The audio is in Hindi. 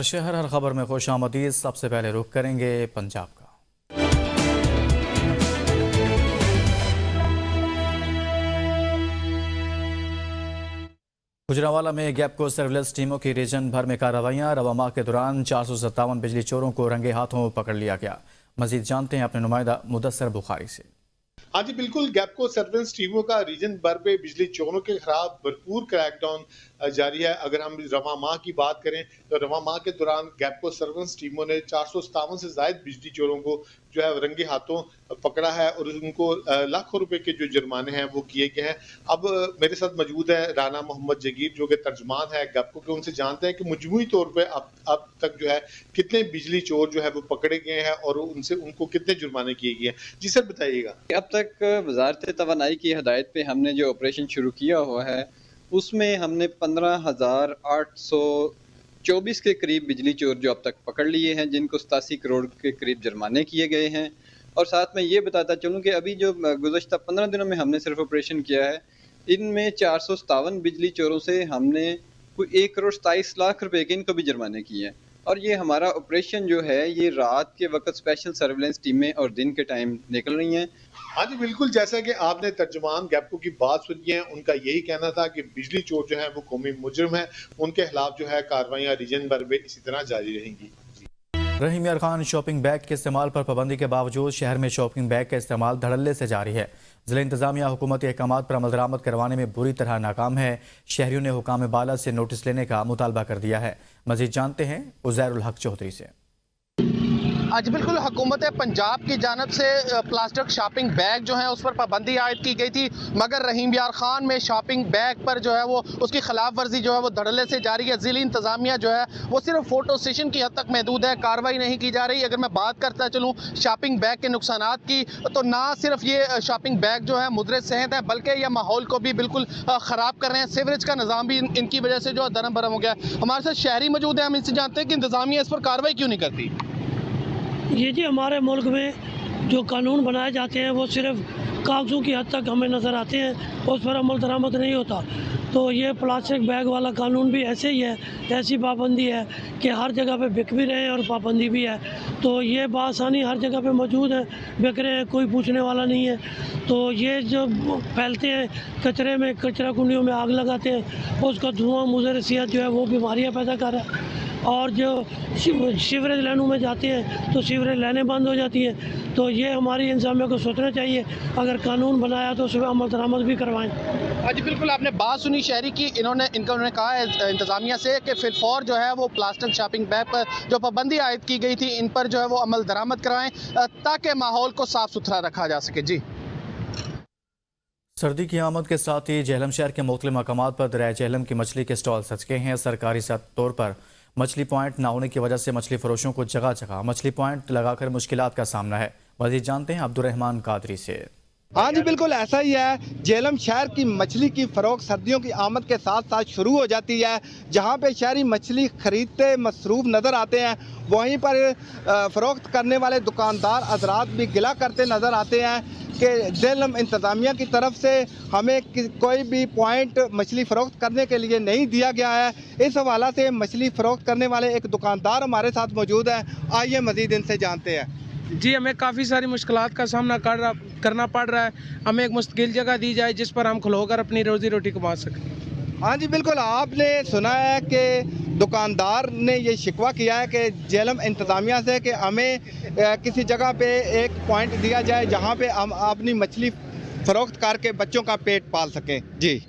हर शहर हर खबर में खुश आमदीद। सबसे पहले रुख करेंगे पंजाब का। गुजरांवाला में गैपको सर्विलेंस टीमों की रीजन भर में कार्रवाइयां। रवा माह के दौरान 457 बिजली चोरों को रंगे हाथों पकड़ लिया गया। मजीद जानते हैं अपने नुमाइंदा मुदस्सर बुखारी से। हाँ जी बिल्कुल, गैपको सर्विलेंस टीमों का रीजन भर पे बिजली चोरों के खिलाफ भरपूर क्रैकडाउन जारी है। अगर हम रवा माह की बात करें तो रवा माह के दौरान गैपको सर्विलेंस टीमों ने 457 से ज्यादा बिजली चोरों को जो है रंगे हाथों पकड़ा है और उनको लाखों रुपए के जो जुर्माने हैं वो किए गए हैं। अब मेरे साथ मौजूद है राना मोहम्मद जगीर जो कि तर्जमान है गैपको के। उनसे जानते हैं कि मजमूई तौर पे अब तक जो है कितने बिजली चोर जो है वो पकड़े गए हैं और उनसे उनको कितने जुर्माने किए गए हैं। जी सर बताइएगा। अब तक वजारत तवानाई की हदायत पे हमने जो ऑपरेशन शुरू किया हुआ है उसमें हमने 15,824 के करीब बिजली चोर जो अब तक पकड़ लिए हैं, जिनको 87 करोड़ के करीब जुर्माने किए गए हैं। और साथ में ये बताता चलूँ कि अभी जो गुज़श्ता 15 दिनों में हमने सिर्फ ऑपरेशन किया है, इनमें 457 बिजली चोरों से हमने कोई 1,27,00,000 रुपए के इनको भी जुर्माने किए हैं। और ये हमारा ऑपरेशन जो है ये रात के वक्त स्पेशल सर्विलेंस टीमें और दिन के टाइम निकल रही हैं। हाँ जी बिल्कुल, जैसा कि आपने तर्जुमान गैपको की बात सुनी है, उनका यही कहना था कि बिजली चोर जो है वो कौमी मुजरिम है। उनके खिलाफ जो है कार्रवाइयां रीजन भर में इसी तरह जारी रहेंगी। रहीम यार खान शॉपिंग बैग के इस्तेमाल पर पाबंदी के बावजूद शहर में शॉपिंग बैग का इस्तेमाल धड़ल्ले से जारी है। जिला इंतजामिया हुकूमती अहकामात पर अमल दरामद करवाने में बुरी तरह नाकाम है। शहरियों ने हुकाम बाला से नोटिस लेने का मुतालबा कर दिया है। मजीद जानते हैं उज़ैरुल हक चौधरी से। आज बिल्कुल हुकूमत पंजाब की जानब से प्लास्टिक शॉपिंग बैग जो है उस पर पाबंदी आयद की गई थी, मगर रहीम यार खान में शॉपिंग बैग पर जो है वो उसकी खिलाफ वर्जी जो है वो धड़ल्ले से जारी है। जिला इंतजामिया जो है वो सिर्फ फोटो स्टेशन की हद तक महदूद है, कार्रवाई नहीं की जा रही। अगर मैं बात करता चलूँ शॉपिंग बैग के नुकसानात की, तो ना सिर्फ ये शॉपिंग बैग जो है मुदरे सेहत है, बल्कि यह माहौल को भी बिल्कुल ख़राब कर रहे हैं। सीवरेज का निज़ाम भी इनकी वजह से जो है दरम बरम हो गया। हमारे साथ शहरी मौजूद है, हम इनसे जानते हैं कि इंतजामिया इस पर कार्रवाई क्यों नहीं करती। ये जी हमारे मुल्क में जो कानून बनाए जाते हैं वो सिर्फ कागज़ों की हद तक हमें नज़र आते हैं, उस पर अमल दरामद नहीं होता। तो ये प्लास्टिक बैग वाला कानून भी ऐसे ही है, ऐसी पाबंदी है कि हर जगह पे बिक भी रहे हैं और पाबंदी भी है। तो ये बासानी हर जगह पे मौजूद है, बिक रहे हैं, कोई पूछने वाला नहीं है। तो ये जो फैलते हैं कचरे में, कचरा कुंडियों में आग लगाते हैं, उसका धुआं मुज़र सेहत जो है वो बीमारियाँ पैदा कर रहा है। और जो सीवरेज लाइनों में जाते हैं तो सीवरेज लाइनें बंद हो जाती हैं। तो ये हमारी इंतजामिया को सोचना चाहिए, अगर कानून बनाया तो उस पर अमल दरामद भी करवाएं। जी बिल्कुल, आपने बात सुनी शहरी की। इन्होंने कहा है इंतजामिया से कि फिलफौर जो है वो प्लास्टिक शॉपिंग बैग पर जो पाबंदी आयद की गई थी इन पर जो है वो अमल दरामद करवाएं ताकि माहौल को साफ सुथरा रखा जा सके। जी, सर्दी की आमद के साथ ही झेलम शहर के मुख्तलिफ मकामात पर दरिया झेलम की मछली के स्टॉल सज गए हैं। सरकारी तौर पर मछली पॉइंट ना होने की वजह से मछली फरोशों को जगह जगह मछली पॉइंट लगाकर मुश्किलात का सामना है। मज़ीद जानते हैं अब्दुर्रहमान कादरी से। हाँ जी बिल्कुल ऐसा ही है। झेलम शहर की मछली की फ़रोख्त सर्दियों की आमद के साथ साथ शुरू हो जाती है। जहाँ पे शहरी मछली खरीदते मसरूफ़ नज़र आते हैं, वहीं पर फ़रोख्त करने वाले दुकानदार हज़रात भी गिला करते नज़र आते हैं कि झेलम इंतज़ामिया की तरफ से हमें कोई भी पॉइंट मछली फ़रोख्त करने के लिए नहीं दिया गया है। इस हवाला से मछली फ़रोख्त करने वाले एक दुकानदार हमारे साथ मौजूद हैं। आइए मज़ीद इनसे जानते हैं। जी, हमें काफ़ी सारी मुश्किलात का सामना करना पड़ रहा है। हमें एक मुस्तकिल जगह दी जाए जिस पर हम खुलकर अपनी रोज़ी रोटी कमा सकें। हाँ जी बिल्कुल, आपने सुना है कि दुकानदार ने ये शिकवा किया है कि झेलम इंतज़ामिया से कि हमें किसी जगह पे एक पॉइंट दिया जाए जहाँ पे हम अपनी मछली फ़रोख्त करके बच्चों का पेट पाल सकें। जी।